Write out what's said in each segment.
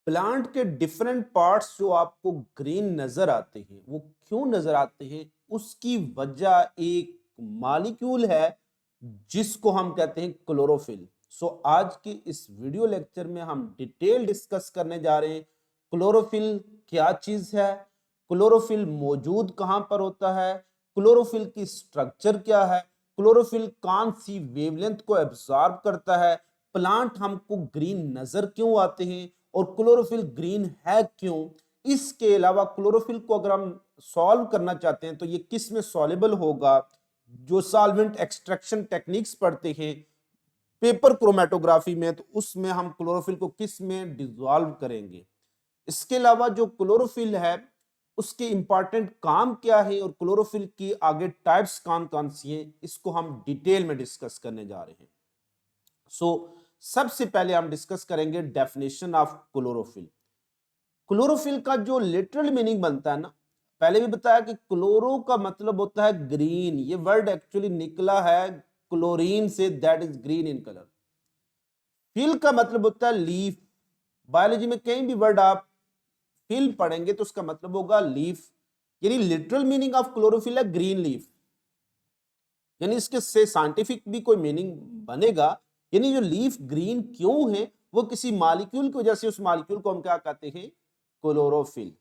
Plant के different parts जो आपको ग्रीन नजर आते हैं वो क्यों नजर आते हैं उसकी वजह एक मॉलिक्यूल है जिसको हम कहते हैं क्लोरोफिल। सो आज के इस वीडियो लेक्चर में हम डिटेल डिस्कस करने जा रहे हैं क्लोरोफिल क्या चीज है, क्लोरोफिल मौजूद कहां पर होता है, क्लोरोफिल की स्ट्रक्चर क्या है, क्लोरोफिल कौन सी वेवलेंथ को एब्जॉर्ब करता है, प्लांट हमको ग्रीन नजर क्यों आते हैं और क्लोरोफिल ग्रीन है क्यों। इसके अलावा क्लोरोफिल को अगर हम सॉल्व करना चाहते हैं तो ये किस में सॉल्युबल होगा, जो सॉल्वेंट एक्सट्रैक्शन टेक्निक्स पढ़ते हैं पेपर क्रोमेटोग्राफी में तो उसमें हम क्लोरोफिल को किस में डिसॉल्व करेंगे। इसके अलावा जो क्लोरोफिल है उसके इंपॉर्टेंट काम क्या है और क्लोरोफिल की आगे टाइप्स कौन कौन सी हैं इसको हम डिटेल में डिस्कस करने जा रहे हैं। सबसे पहले हम डिस्कस करेंगे डेफिनेशन ऑफ क्लोरोफिल। क्लोरोफिल का जो लिटरल मीनिंग बनता है ना, पहले भी बताया कि क्लोरो का मतलब होता है ग्रीन। ये वर्ड एक्चुअली निकला है क्लोरीन से, that is green in colour. फिल का मतलब होता है लीफ। बायोलॉजी में कहीं भी वर्ड आप फिल पढ़ेंगे तो उसका मतलब होगा लीफ, यानी लिटरल मीनिंग ऑफ क्लोरोफिल है ग्रीन लीफ। यानी इसके से साइंटिफिक भी कोई मीनिंग बनेगा, यानी जो लीफ ग्रीन क्यों है वो किसी मॉलिक्यूल की वजह से, उस मॉलिक्यूल को हम क्या कहते हैं, क्लोरोफिल।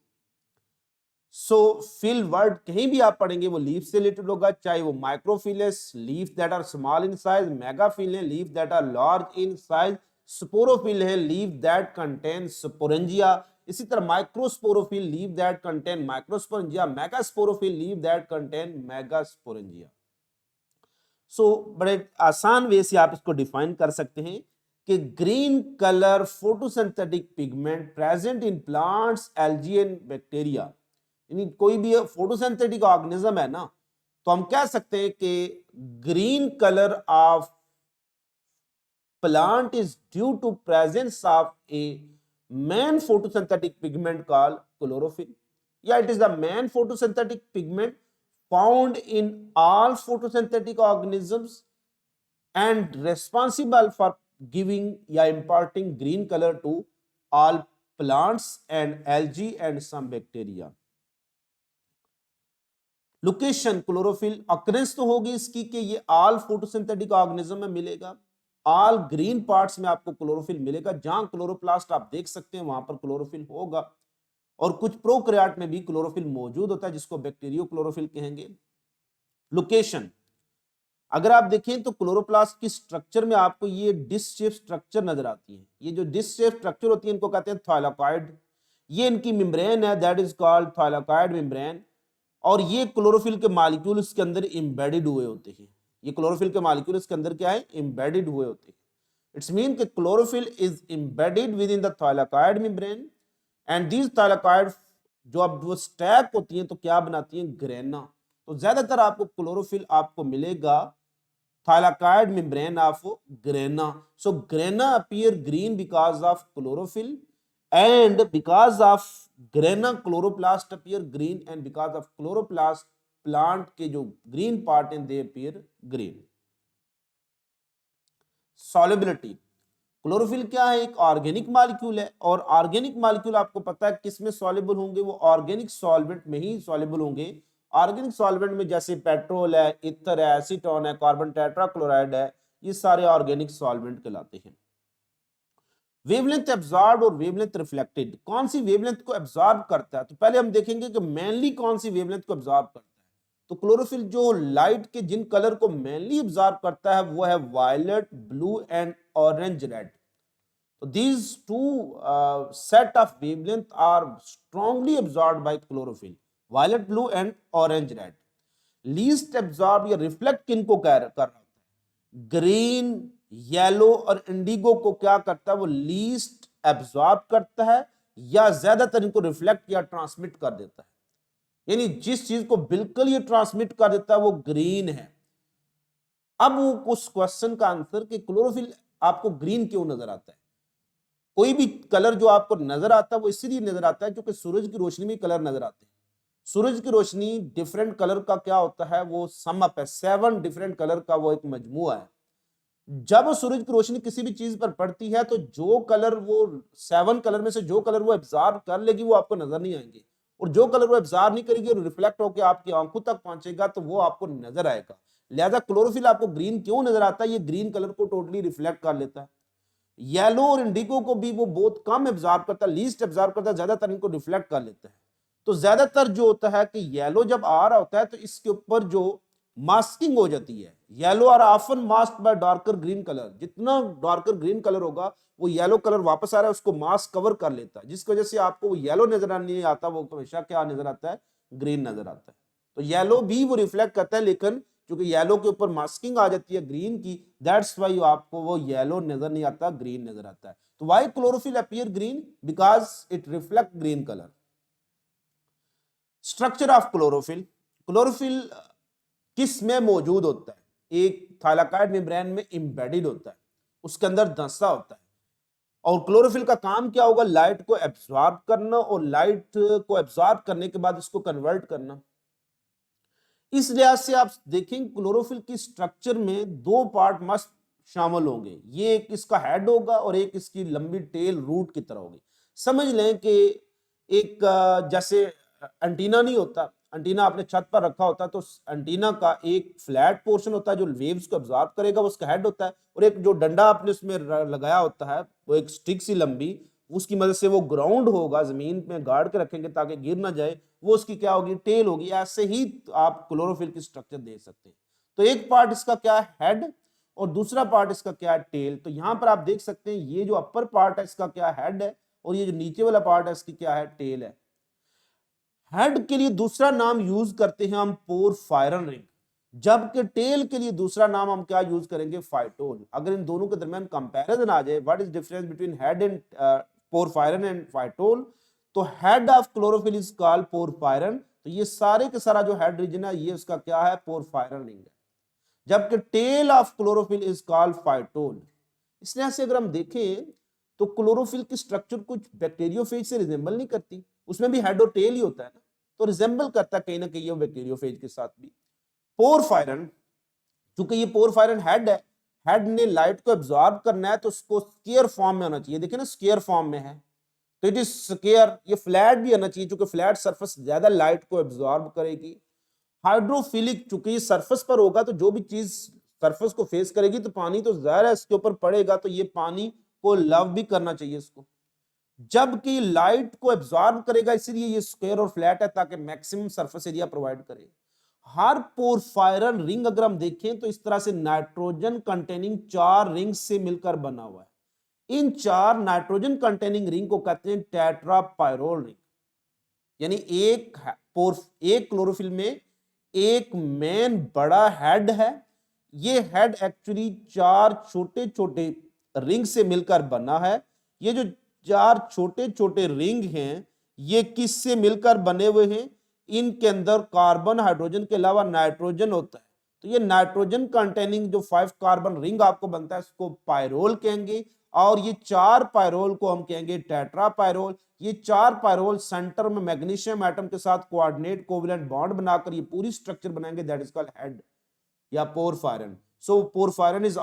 फिल वर्ड कहीं भी आप पढ़ेंगे वो लीफ से रिलेटेड होगा, चाहे वो microphylls leaf that are small in size, megaphyll है leaf that are large in size, sporophyll है लीफ दैट कंटेन स्पोरेंजिया, इसी तरह microsporophyll leaf that contain microsporangia, megasporophyll leaf that contain megasporangia. बड़े आसान वे से आप इसको डिफाइन कर सकते हैं कि green colour photosynthetic pigment present in plants, algae and bacteria. यानी कोई भी फोटोसिंथेटिक ऑर्गेनिज्म है ना, तो हम कह सकते हैं कि green colour of plant is due to presence of a main photosynthetic pigment called chlorophyll, या it is the main photosynthetic pigment found in all photosynthetic organisms and responsible for giving या imparting green color to all plants and algae and some bacteria। Location chlorophyll occurs तो होगी इसकी कि ये all photosynthetic organism में मिलेगा, all green parts में आपको क्लोरोफिल मिलेगा। जहां क्लोरोप्लास्ट आप देख सकते हैं वहां पर क्लोरोफिल होगा, और कुछ प्रोकैरियोट में भी क्लोरोफिल मौजूद होता है जिसको बैक्टीरियो क्लोरोफिल कहेंगे। लोकेशन अगर आप देखें तो क्लोरोप्लास्ट की स्ट्रक्चर में आपको ये डिस्क शेप स्ट्रक्चर नजर आती है। ये जो डिस्क शेप स्ट्रक्चर होती है इनको कहते हैं थाइलाकॉइड। ये इनकी मेम्ब्रेन है, that is called thylakoid membrane. और ये क्लोरोफिल के मॉलिक्यूल इसके अंदर एम्बेडेड हुए होते हैं। ये क्लोरोफिल के मॉलिक्यूल इसके अंदर क्या है, एम्बेडेड हुए होते हैं। इट्स मीन कि chlorophyll is embedded within the thylakoid membrane and these thylakoid जो अब वो स्टैक होती हैं तो क्या बनाती हैं, ग्रेना। तो ज्यादातर आपको क्लोरोफिल आपको मिलेगा thylakoid membrane of grana. So grana appear green because of chlorophyll and because of grana chloroplast appear green and because of chloroplast plant के जो ग्रीन पार्ट हैं दे अपीयर ग्रीन। सॉल्युबिलिटी क्लोरोफिल क्या है, एक ऑर्गेनिक मॉलिक्यूल है, और organic molecule आपको पता है किस में सॉल्युबल होंगे, वो ऑर्गेनिक सॉल्वेंट में ही सॉल्युबल होंगे। ऑर्गेनिक सॉल्वेंट में जैसे पेट्रोल है, इथर है, एसीटोन है, कार्बन टेट्राक्लोराइड है, ये सारे ऑर्गेनिक सॉल्वेंट कहलाते हैं। वेवलेंथ एब्जॉर्ब और वेवलेंथ रिफ्लेक्टेड, कौन सी वेवलेंथ को एब्जॉर्ब करता है, तो पहले हम देखेंगे कि मेनली कौन सी वेवलेंथ को एब्जॉर्ब करता है। तो क्लोरोफिल जो लाइट के जिन कलर को मेनली एब्जॉर्ब करता है वो है violet, blue and orange red. So these two set of wavelength are strongly absorbed by chlorophyll, violet, blue and orange red। Least absorb या reflect किनको कर रहा होता है, ग्रीन, येलो और इंडिगो को क्या करता है, वो लीस्ट एब्जॉर्ब करता है या ज्यादातर इनको रिफ्लेक्ट या ट्रांसमिट कर देता है। यानी जिस चीज को बिल्कुल ये ट्रांसमिट कर देता है वो ग्रीन है। अब उस क्वेश्चन का आंसर कि क्लोरोफिल आपको ग्रीन क्यों नजर आता है। कोई भी कलर जो आपको नजर आता है वो इसलिए नजर आता है क्योंकि सूरज की रोशनी में कलर नजर आते हैं। सूरज की रोशनी डिफरेंट कलर का क्या होता है, वो सम अप है, 7 डिफरेंट कलर का वो एक मजमुआ है। जब सूरज की रोशनी किसी भी चीज पर पड़ती है तो जो कलर वो 7 कलर में से जो कलर वो एब्जॉर्ब कर लेगी वो आपको नजर नहीं आएंगे, और जो कलर वो एब्जॉर्ब नहीं करेगी और रिफ्लेक्ट होकर आपकी आंखों तक पहुंचेगा तो वो आपको नजर आएगा। लिहाजा क्लोरोफिल आपको ग्रीन क्यों नजर आता है, ये ग्रीन कलर को टोटली रिफ्लेक्ट कर लेता है। येलो और इंडिगो को भी वो बहुत कम एब्जॉर्ब करता है, लीस्ट एब्जॉर्ब करता है, ज्यादातर इनको रिफ्लेक्ट कर लेता है। तो ज्यादातर जो होता है कि येलो जब आ रहा होता है तो इसके ऊपर जो मास्किंग हो जाती है, yellow are often masked by darker green colour, जितना डार्कर ग्रीन कलर होगा वो येलो कलर वापस आ रहा है उसको मास्क कवर कर लेता है, जिसकी वजह से आपको वो येलो नजर नहीं आता, वो हमेशा क्या नजर आता है, ग्रीन नजर आता है। तो येलो भी वो रिफ्लेक्ट करता है, लेकिन क्योंकि येलो के ऊपर मास्किंग आ जाती है ग्रीन की, दैट्स वाई आपको वो येलो नजर नहीं आता, ग्रीन नजर आता है। तो why chlorophyll appear green, because it reflect green colour. Structure of chlorophyll, chlorophyll किस में मौजूद होता है, एक थाइलाकॉइड मेम्ब्रेन में एम्बेडेड होता है, उसके अंदर धंसा होता है। और क्लोरोफिल का काम क्या होगा, लाइट को एब्जॉर्ब करना और लाइट को एब्जॉर्ब करने के बाद इसको कन्वर्ट करना। इस लिहाज से आप देखेंगे क्लोरोफिल की स्ट्रक्चर में दो पार्ट मस्त शामिल होंगे, ये एक इसका हेड होगा और एक इसकी लंबी टेल रूट की तरह होगी। समझ लें कि एक जैसे एंटीना नहीं होता, एंटीना आपने छत पर रखा होता है तो एंटीना का एक फ्लैट पोर्शन होता है जो वेव्स को एब्जॉर्ब करेगा, वो उसका हेड होता है, और एक जो डंडा आपने उसमें लगाया होता है वो एक स्टिक सी लंबी, उसकी मदद से वो ग्राउंड होगा, जमीन में गाड़ के रखेंगे ताकि गिर ना जाए, वो उसकी क्या होगी, टेल होगी। ऐसे ही आप क्लोरोफिल की स्ट्रक्चर देख सकते हैं। तो एक पार्ट इसका क्या है, हेड, और दूसरा पार्ट इसका क्या है, टेल। तो यहां पर आप देख सकते हैं ये जो अपर पार्ट है इसका क्या हेड है, और ये जो नीचे वाला पार्ट है इसकी क्या है, टेल है। हेड के लिए दूसरा नाम यूज करते हैं हम पोरफायरन रिंग, जबकि टेल के लिए दूसरा नाम हम क्या यूज करेंगे, फाइटोल। अगर इन दोनों के दरमियान कंपैरिजन आ जाए, what is difference between head and porphyrin and phytol, तो head of chlorophyll is called porphyrin. तो ये सारे के सारा जो हेड रीजन है ये उसका क्या है, पोरफायरन रिंग है, जबकि tail of chlorophyll is called phytol. इस लिहाज से अगर हम देखें तो क्लोरोफिल की स्ट्रक्चर कुछ बैक्टीरियोफेज से रिजेंबल नहीं करती, उसमें भी हेड और टेल ही होता है ना, तो रिजेंबल करता है कहीं ना कहीं बैक्टीरियोफेज के साथ भी। पोरफायरन, क्योंकि ये पोरफायरन हेड है, हेड ने लाइट को एब्जॉर्ब करना है तो उसको स्क्वायर फॉर्म में होना चाहिए, देखिए ना स्क्वायर फॉर्म में है तो इट इज स्क्वायर। ये फ्लैट भी होना चाहिए क्योंकि फ्लैट सरफेस ज्यादा लाइट को एब्जॉर्ब करेगी। हाइड्रोफिलिक, चूंकि सरफेस पर होगा तो जो भी चीज सरफेस को फेस करेगी तो पानी तो ज़ाहिर है इसके ऊपर पड़ेगा, तो ये पानी को लव भी करना चाहिए इसको, जबकि लाइट को एब्जॉर्ब करेगा, इसीलिए ये स्क्वायर और फ्लैट है ताकि मैक्सिमम सरफेस एरिया प्रोवाइड करे। हर पोरफायरन रिंग अगर हम देखें तो इस तरह से नाइट्रोजन कंटेनिंग 4 रिंग से मिलकर बना हुआ है। इन 4 नाइट्रोजन कंटेनिंग रिंग को कहते हैं टेट्रापायरोल रिंग, यानी एक क्लोरोफिल में एक मेन बड़ा हेड है, ये हेड एक्चुअली 4 छोटे छोटे रिंग से मिलकर बना है। ये जो 4 छोटे छोटे रिंग हैं ये किससे मिलकर बने हुए हैं, इनके अंदर कार्बन हाइड्रोजन के अलावा नाइट्रोजन होता है, तो ये नाइट्रोजन कंटेनिंग जो 5 कार्बन रिंग आपको बनता है इसको पायरोल कहेंगे, और ये 4 पायरोल को हम कहेंगे टेट्रापायरोल। ये 4 पायरोल सेंटर में मैग्नीशियम एटम के साथ कोऑर्डिनेट कोवलेंट बॉन्ड बनाकर ये पूरी स्ट्रक्चर बनाएंगे, दैट इज कॉल्ड हेड या पोरफायरन। सो पोरफायरन is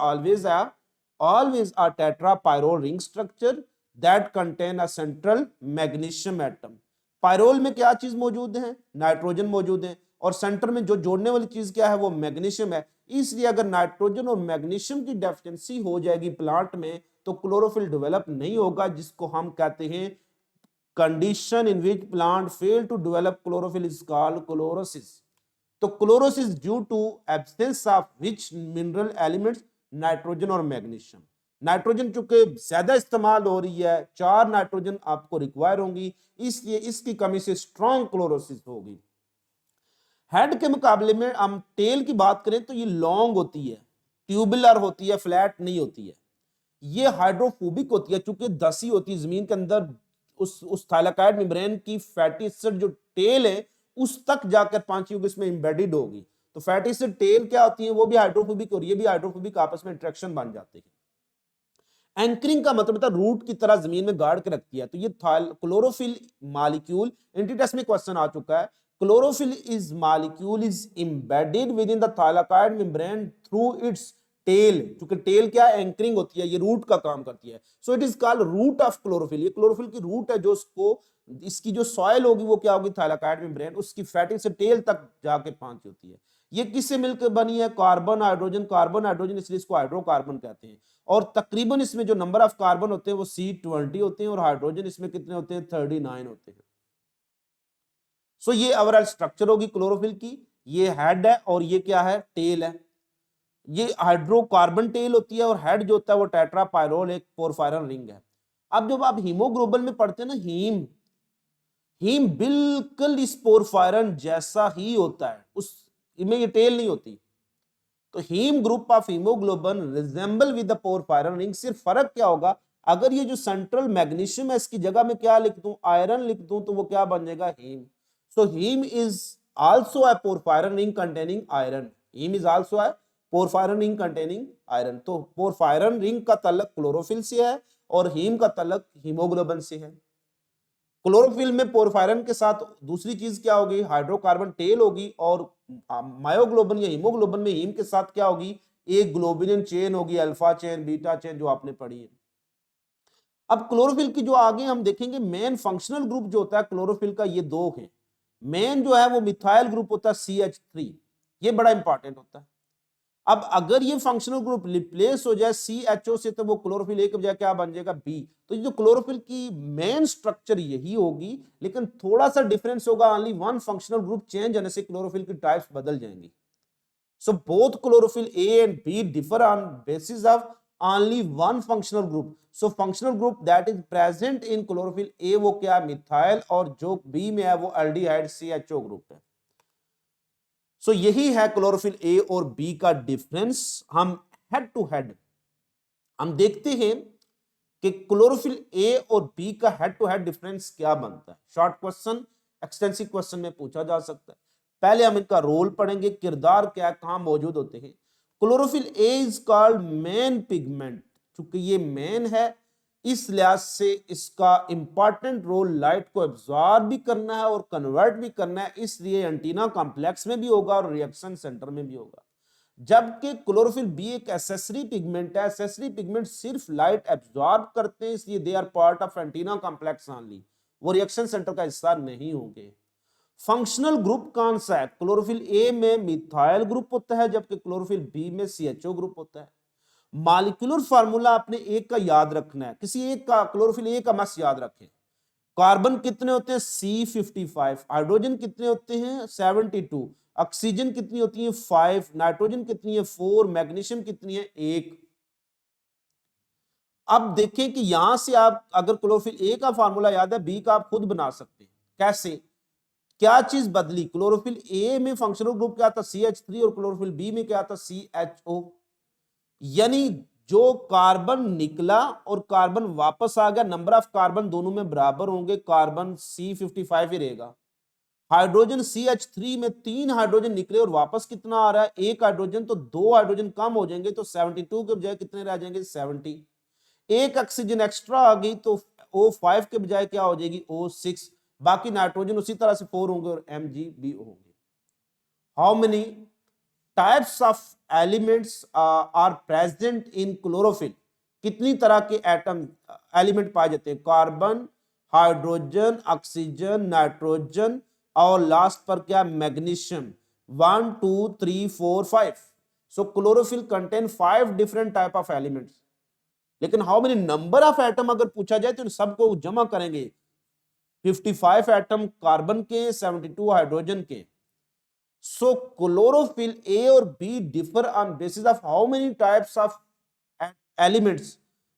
always a tetrapyrrole ring structure that contain a central magnesium atom। Pyrrole में क्या चीज मौजूद है, नाइट्रोजन मौजूद है, और सेंटर में जो जोड़ने वाली चीज क्या है, वो मैग्नीशियम है। इसलिए अगर नाइट्रोजन और मैग्नीशियम की डेफिशिएंसी हो जाएगी प्लांट में तो क्लोरोफिल डेवलप नहीं होगा, जिसको हम कहते हैं condition in which plant fail to develop chlorophyll is called chlorosis. तो chlorosis due to absence of which mineral elements, nitrogen और मैग्नीशियम। नाइट्रोजन चूंकि ज्यादा इस्तेमाल हो रही है, 4 नाइट्रोजन आपको रिक्वायर होंगी, इसलिए इसकी कमी से स्ट्रॉन्ग क्लोरोसिस होगी। हेड के मुकाबले में हम टेल की बात करें तो ये लॉन्ग होती है, ट्यूबुलर होती है, फ्लैट नहीं होती है। ये हाइड्रोफोबिक होती है, चूंकि दसी होती है जमीन के अंदर, उस थाइलाकॉइड मेम्ब्रेन की फैटी एसिड जो टेल है उस तक जाकर पांच युग इसमें एम्बेडेड होगी। तो फैटी एसिड टेल क्या होती है, वो भी हाइड्रोफोबिक और ये भी हाइड्रोफोबिक, आपस में इंटरेक्शन बन जाते हैं। एंकरिंग का मतलब है रूट की तरह जमीन में गाड़ के रखती है। तो ये क्लोरोफिल मॉलिक्यूल, एंटी टेस्ट में क्वेश्चन आ चुका है, chlorophyll is molecule is embedded within the thylakoid membrane through its tail, क्योंकि टेल क्या है, एंकरिंग होती है, ये रूट का काम करती है। So it is called root of chlorophyll. ये क्लोरोफिल की रूट है जो उसको, इसकी जो सॉइल होगी वो क्या होगी, थाइलाकाइड मेम्ब्रेन, उसकी फैटिंग से टेल तक जाके पहुंची होती है। ये किससे मिलकर बनी है, कार्बन हाइड्रोजन, कार्बन हाइड्रोजन, इसलिए इसको हाइड्रोकार्बन कहते हैं। और तकरीबन इसमें जो नंबर ऑफ कार्बन होते हैं वो C20 होते हैं, और हाइड्रोजन इसमें कितने होते हैं, 39 होते हैं। सो ये ओवरऑल स्ट्रक्चर होगी क्लोरोफिल की। ये हेड है और ये क्या है, टेल है। ये हाइड्रोकार्बन टेल होती है, और हेड जो होता है वो टेट्रापायरोल एक पोरफायरन रिंग है। अब जब आप हीमोग्लोबिन में पढ़ते हैं ना, हीम, हीम बिल्कुल इस पोरफायरन जैसा ही होता है, उस में ये टेल नहीं होती। तो heme group of hemoglobin resemble with the porphyrin ring. सिर्फ फर्क क्या होगा, अगर ये जो सेंट्रल मैग्नीशियम है इसकी जगह में क्या लिख दूं, आयरन लिख दूं, तो वो क्या बन जाएगा, heme. So heme is also a porphyrin ring containing iron. Heme is also a porphyrin ring containing iron. तो पोरफायरन रिंग का तल्लक क्लोरोफिल से है और हीम का तल्लक हीमोग्लोबिन से है। क्लोरोफिल में पोरफायरन के साथ दूसरी चीज क्या होगी, हाइड्रोकार्बन टेल होगी, और मायोग्लोबिन या हीमोग्लोबिन में हीम के साथ क्या होगी, एक ग्लोबिलिन चेन होगी, अल्फा चेन, बीटा चेन, जो आपने पढ़ी है। अब क्लोरोफिल की जो आगे हम देखेंगे मेन फंक्शनल ग्रुप जो होता है क्लोरोफिल का, ये दो है। मेन जो है वो मिथाइल ग्रुप होता है CH3, ये बड़ा इंपॉर्टेंट होता है। अब अगर ये फंक्शनल ग्रुप रिप्लेस हो जाए CHO से, तो वो क्लोरोफिल ए के बजाय क्या बन जाएगा, बी। तो ये जो क्लोरोफिल की मेन स्ट्रक्चर यही होगी, लेकिन थोड़ा सा डिफरेंस होगा, only one functional group change होने से क्लोरोफिल की टाइप्स बदल जाएंगी। So both chlorophyll A and B differ on basis of only one functional group. So functional group that is present in chlorophyll A वो क्या, methyl, और जो B में है वो अल्डिहाइड CHO ग्रुप है। सो यही है क्लोरोफिल ए और बी का डिफरेंस। हम हेड टू हेड हम देखते हैं कि क्लोरोफिल ए और बी का हेड टू हेड डिफरेंस क्या बनता है। शॉर्ट क्वेश्चन, एक्सटेंसिव क्वेश्चन में पूछा जा सकता है। पहले हम इनका रोल पढ़ेंगे, किरदार क्या है, कहां मौजूद होते हैं। Chlorophyll A is called main pigment, क्योंकि ये मेन है, इस लिहाज से इसका इंपॉर्टेंट रोल लाइट को एब्जॉर्ब भी करना है और कन्वर्ट भी करना है, इसलिए एंटीना कॉम्प्लेक्स में भी होगा और रिएक्शन सेंटर में भी होगा। जबकि क्लोरोफिल बी एक एसेसरी पिगमेंट है, एसेसरी पिगमेंट सिर्फ लाइट एब्जॉर्ब करते हैं, इसलिए they are part of antenna complex only, वो रिएक्शन सेंटर का हिस्सा नहीं होंगे। फंक्शनल ग्रुप कौन सा है, क्लोरोफिल ए में मिथाइल ग्रुप होता है, जबकि क्लोरोफिल बी में CHO ग्रुप होता है। मॉलिक्यूलर फार्मूला आपने एक का याद रखना है, किसी एक का, क्लोरोफिल ए का मस्त याद रखें। कार्बन कितने होते हैं, C55, हाइड्रोजन कितने होते हैं, 72, ऑक्सीजन कितनी होती है, 5, नाइट्रोजन कितनी है, 4, मैग्नीशियम कितनी है, 1। अब देखें कि यहां से आप अगर क्लोरोफिल ए का फार्मूला याद है, बी का आप खुद बना सकते हैं। कैसे, क्या चीज बदली, क्लोरोफिल ए में फंक्शनल ग्रुप क्या था, CH3, और क्लोरोफिल बी में क्या था, CHO। यानी जो कार्बन निकला और कार्बन वापस आ गया, नंबर ऑफ कार्बन दोनों में बराबर होंगे, कार्बन C55 ही रहेगा। हाइड्रोजन CH3 में 3 हाइड्रोजन निकले और वापस कितना आ रहा है, 1 हाइड्रोजन, तो 2 हाइड्रोजन कम हो जाएंगे, तो 72 के बजाय कितने रह जाएंगे, 70। एक ऑक्सीजन एक्स्ट्रा आ गई तो O5 के बजाय क्या हो जाएगी, O6। बाकी नाइट्रोजन उसी तरह से 4 होंगे और MgB होंगे। How many types of elements are present in chlorophyll, कितनी तरह के एटम एलिमेंट पाए जाते हैं, कार्बन, हाइड्रोजन, ऑक्सीजन, नाइट्रोजन, और लास्ट पर क्या, magnesium. 1 2 3 4 5। So chlorophyll contain 5 different type of elements. लेकिन how many number of atom अगर पूछा जाए तो इन सबको जमा करेंगे, 55 एटम कार्बन के, 72 हाइड्रोजन के। सो क्लोरोफिल ए और be differ on basis of how many types of elements.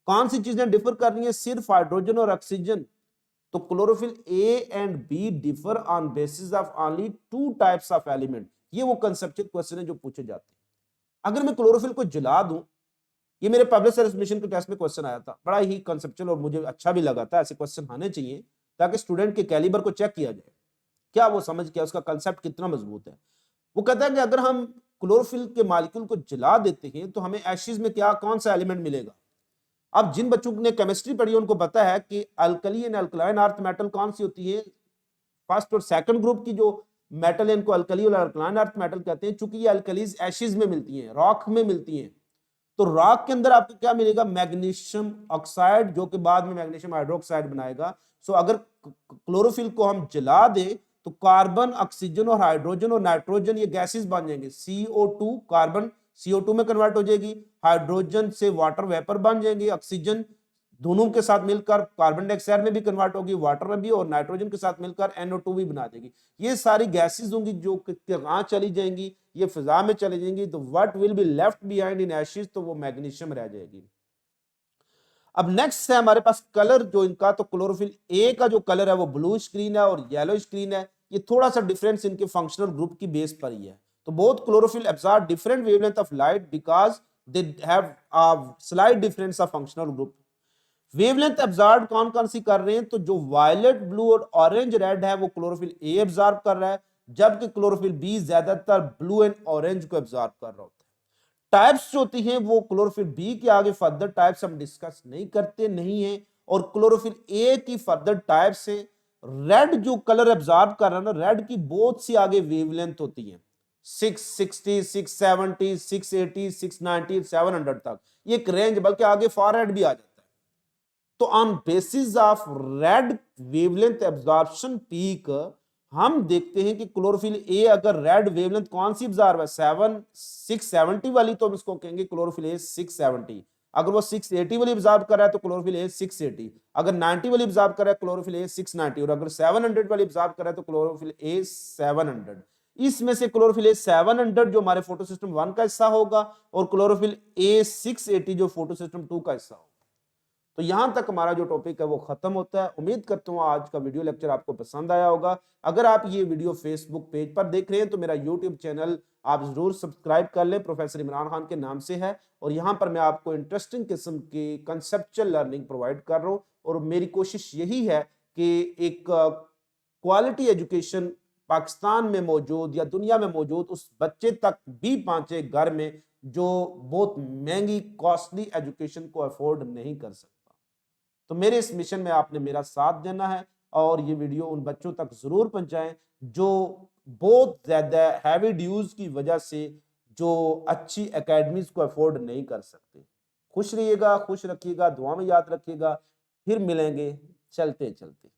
कौन सी चीजें डिफर कर रही है, सिर्फ हाइड्रोजन और ऑक्सीजन। तो chlorophyll A and be differ on basis of only 2 types of element. ये वो कंसेप्चुअल क्वेश्चन है जो पूछे जाते हैं। अगर मैं क्लोरोफिल को जला दूं, ये मेरे पब्लिक सर्विस मिशन के टेस्ट में क्वेश्चन आया था, बड़ा ही कंसेप्चुअल और मुझे अच्छा भी लगा था, ऐसे क्वेश्चन आने चाहिए ताकि स्टूडेंट के कैलिबर को चेक किया जाए, क्या वो समझ गया, उसका कंसेप्ट कितना मजबूत है। वो कहता है कि अगर हम क्लोरोफिल के मॉलिक्यूल को जला देते हैं तो हमें एशिज में क्या, कौन सा एलिमेंट मिलेगा। अब जिन बच्चों ने केमिस्ट्री पढ़ी है उनको पता है कि alkali and alkaline earth metal कौन सी होती है, फर्स्ट और सेकंड ग्रुप की जो मेटल है इनको अल्कली और अल्कलाइन अर्थ मेटल कहते हैं। चूंकि ये अल्कलीज एशिज में मिलती हैं, रॉक में मिलती हैं, तो रॉक के अंदर आपको क्या मिलेगा, मैग्नीशियम ऑक्साइड, जो कि बाद में मैग्नीशियम हाइड्रोक्साइड बनाएगा। सो अगर क्लोरोफिल को हम जला दें तो कार्बन, ऑक्सीजन और हाइड्रोजन और नाइट्रोजन ये गैसेस बन जाएंगे। CO2 कार्बन CO2 में कन्वर्ट हो जाएगी, हाइड्रोजन से वाटर वेपर बन जाएंगे, ऑक्सीजन दोनों के साथ मिलकर कार्बन डाइऑक्साइड में भी कन्वर्ट होगी, वाटर में भी, और नाइट्रोजन के साथ मिलकर NO2 भी बना देगी। ये सारी गैसेस होंगी जो कहाँ चली जाएंगी, ये फिजा में चली जाएंगी। तो what will be left behind in Ashes, तो वो मैग्नीशियम रह जाएगी। अब नेक्स्ट है हमारे पास कलर जो इनका, तो क्लोरोफिल ए का जो कलर है वो ब्लू स्क्रीन है और येलो स्क्रीन है। ये थोड़ा सा डिफरेंस इनके फंक्शनल ग्रुप की बेस पर ही है। तो both chlorophyll absorb different wavelength of light because they have a slight difference of functional group. Wavelength absorb कौन कौन सी कर रहे हैं, तो जो वायलेट, ब्लू और ऑरेंज रेड है वो क्लोरोफिल ए एब्जॉर्ब कर रहा है, जबकि क्लोरोफिल बी ज्यादातर ब्लू एंड ऑरेंज को एब्जॉर्ब कर रहा होता है। टाइप्स जो होती हैं वो क्लोरोफिल बी के आगे फर्दर टाइप्स हम डिस्कस नहीं करते नहीं है, और क्लोरोफिल ए की फर्दर टाइप्स है। रेड जो कलर एब्जॉर्ब कर रहा है ना, रेड की बहुत सी आगे वेवलेंथ होती है, 660, 670, 680, 690, 700 तक, ये एक रेंज, बल्कि आगे फार रेड भी आ जाता है। तो on basis of red wavelength absorption peak हम देखते हैं कि क्लोरोफिल ए अगर रेड वेवलेंथ कौन सी एब्जॉर्ब है 670 वाली, तो हम इसको कहेंगे क्लोरोफिल ए 670। अगर वो 680 वाली एब्जॉर्ब कर रहा है तो क्लोरोफिल ए 680, अगर 90 वाली एब्जॉर्ब कर रहा है क्लोरोफिल ए 690, और अगर 700 वाली एब्जॉर्ब कर रहा है तो क्लोरोफिल ए 700। इसमें से क्लोरोफिल ए 700 जो हमारे फोटो सिस्टम 1 का हिस्सा होगा, और क्लोरोफिल ए 680 जो फोटो सिस्टम 2 का हिस्सा होगा। तो यहां तक हमारा जो टॉपिक है वो खत्म होता है। उम्मीद करता हूं आज का वीडियो लेक्चर आपको पसंद आया होगा। अगर आप ये वीडियो फेसबुक पेज पर देख रहे हैं तो मेरा यूट्यूब चैनल आप जरूर सब्सक्राइब कर लें, प्रोफेसर इमरान खान के नाम से है, और यहां पर मैं आपको इंटरेस्टिंग किस्म की कंसेप्चुअल लर्निंग प्रोवाइड कर रहा हूं। और मेरी कोशिश यही है कि एक क्वालिटी एजुकेशन पाकिस्तान में मौजूद या दुनिया में मौजूद उस बच्चे तक भी पहुंचे घर में जो बहुत महंगी कॉस्टली एजुकेशन को अफोर्ड नहीं कर सकता। तो मेरे इस मिशन में आपने मेरा साथ देना है, और ये वीडियो उन बच्चों तक जरूर पहुंचाएं जो बहुत ज्यादा हैवी ड्यूज की वजह से जो अच्छी एकेडमीज को अफोर्ड नहीं कर सकते। खुश रहिएगा, खुश रखिएगा, दुआ में याद रखिएगा। फिर मिलेंगे चलते चलते।